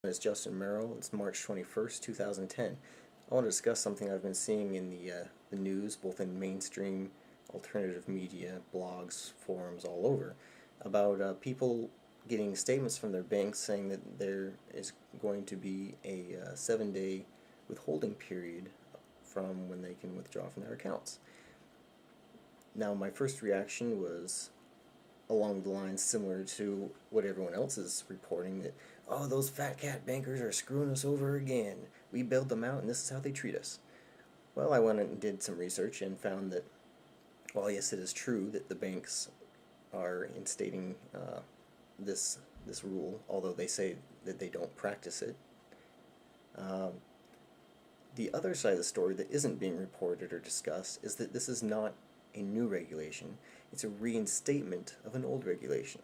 It's Justin Merrill. It's March 21st, 2010. I want to discuss something I've been seeing in the news, both in mainstream alternative media, blogs, forums, all over, about people getting statements from their banks saying that there is going to be a 7-day withholding period from when they can withdraw from their accounts. Now, my first reaction was along the lines similar to what everyone else is reporting, that, oh, those fat cat bankers are screwing us over again. We bailed them out and this is how they treat us. Well, I went and did some research and found that, well, yes, it is true that the banks are instating this rule, although they say that they don't practice it. The other side of the story that isn't being reported or discussed is that this is not a new regulation. It's a reinstatement of an old regulation.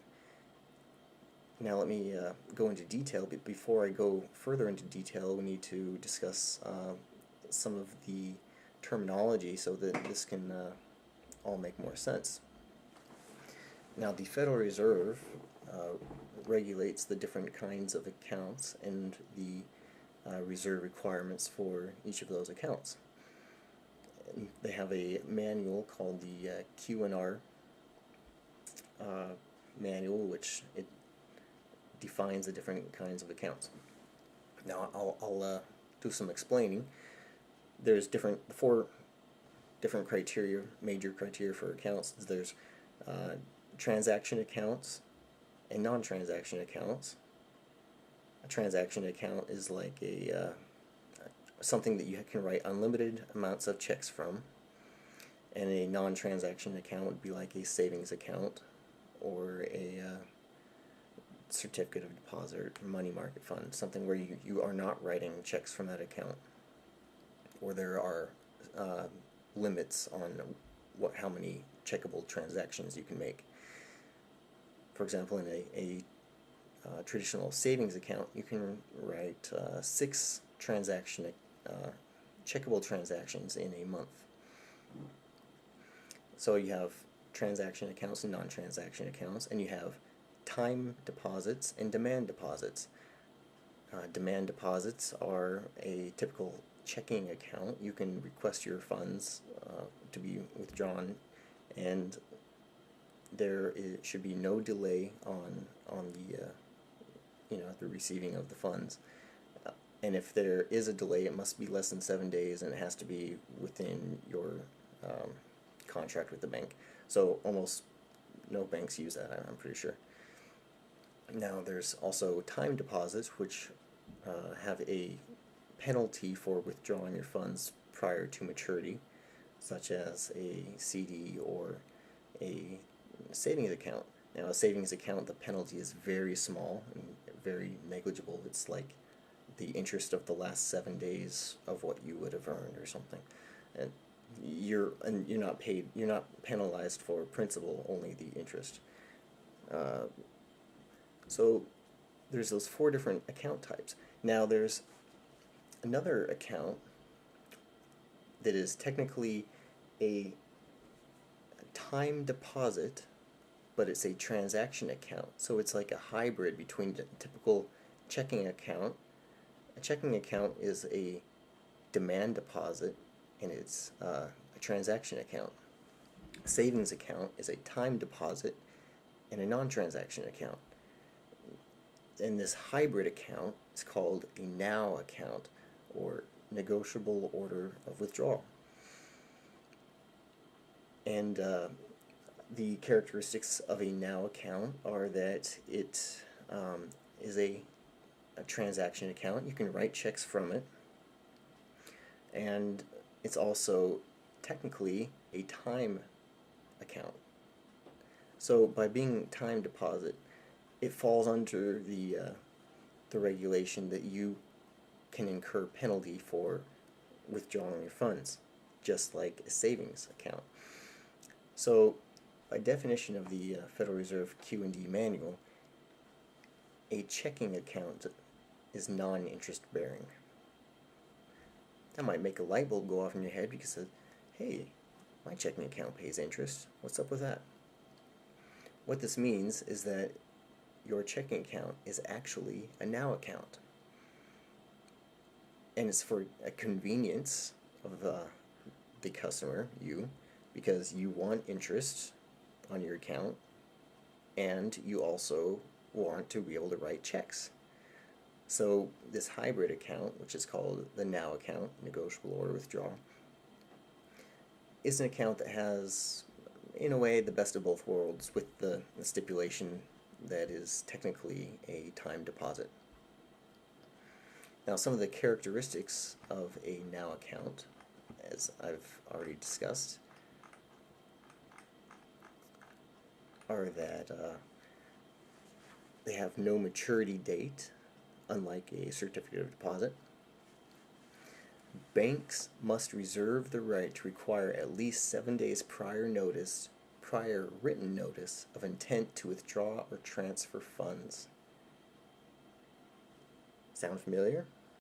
Now let me go into detail, but before I go further into detail, we need to discuss some of the terminology so that this can all make more sense. Now, the Federal Reserve regulates the different kinds of accounts and the reserve requirements for each of those accounts. And they have a manual called the Q&R manual, which it defines the different kinds of accounts. Now I'll do some explaining. There's four different criteria, major criteria for accounts. There's transaction accounts and non-transaction accounts. A transaction account is like something that you can write unlimited amounts of checks from, and a non-transaction account would be like a savings account or a certificate of deposit or money market fund, something where you are not writing checks from that account, or there are limits on how many checkable transactions you can make. For example, in a traditional savings account, you can write 6 checkable transactions in a month. So you have transaction accounts and non-transaction accounts, and you have time deposits and demand deposits. Demand deposits are a typical checking account. You can request your funds to be withdrawn, and there should be no delay on the receiving of the funds. And if there is a delay, it must be less than 7 days, and it has to be within your contract with the bank. So almost no banks use that, I'm pretty sure. Now there's also time deposits, which have a penalty for withdrawing your funds prior to maturity, such as a CD or a savings account. Now, a savings account, the penalty is very small and very negligible. It's like the interest of the last 7 days of what you would have earned or something, and you're not penalized for principal, only the interest. So there's those 4 different account types. Now there's another account that is technically a time deposit, but it's a transaction account. So it's like a hybrid between the typical checking account. A checking account is a demand deposit, and it's a transaction account. A savings account is a time deposit and a non-transaction account. And this hybrid account is called a NOW account, or negotiable order of withdrawal. And the characteristics of a NOW account are that it is a transaction account. You can write checks from it, and it's also technically a time account. So by being time deposit, it falls under the regulation that you can incur penalty for withdrawing your funds, just like a savings account. So by definition of the Federal Reserve Q&D manual, a checking account is non-interest bearing. That might make a light bulb go off in your head because, hey, my checking account pays interest. What's up with that? What this means is that your checking account is actually a NOW account. and it's for a convenience of the customer, you, because you want interest on your account, and you also want to be able to write checks. So this hybrid account, which is called the NOW account, negotiable order withdrawal, is an account that has, in a way, the best of both worlds, with the stipulation that is technically a time deposit. Now, some of the characteristics of a NOW account, as I've already discussed, are that they have no maturity date, unlike a certificate of deposit. Banks must reserve the right to require at least 7 days prior written notice of intent to withdraw or transfer funds. Sound familiar?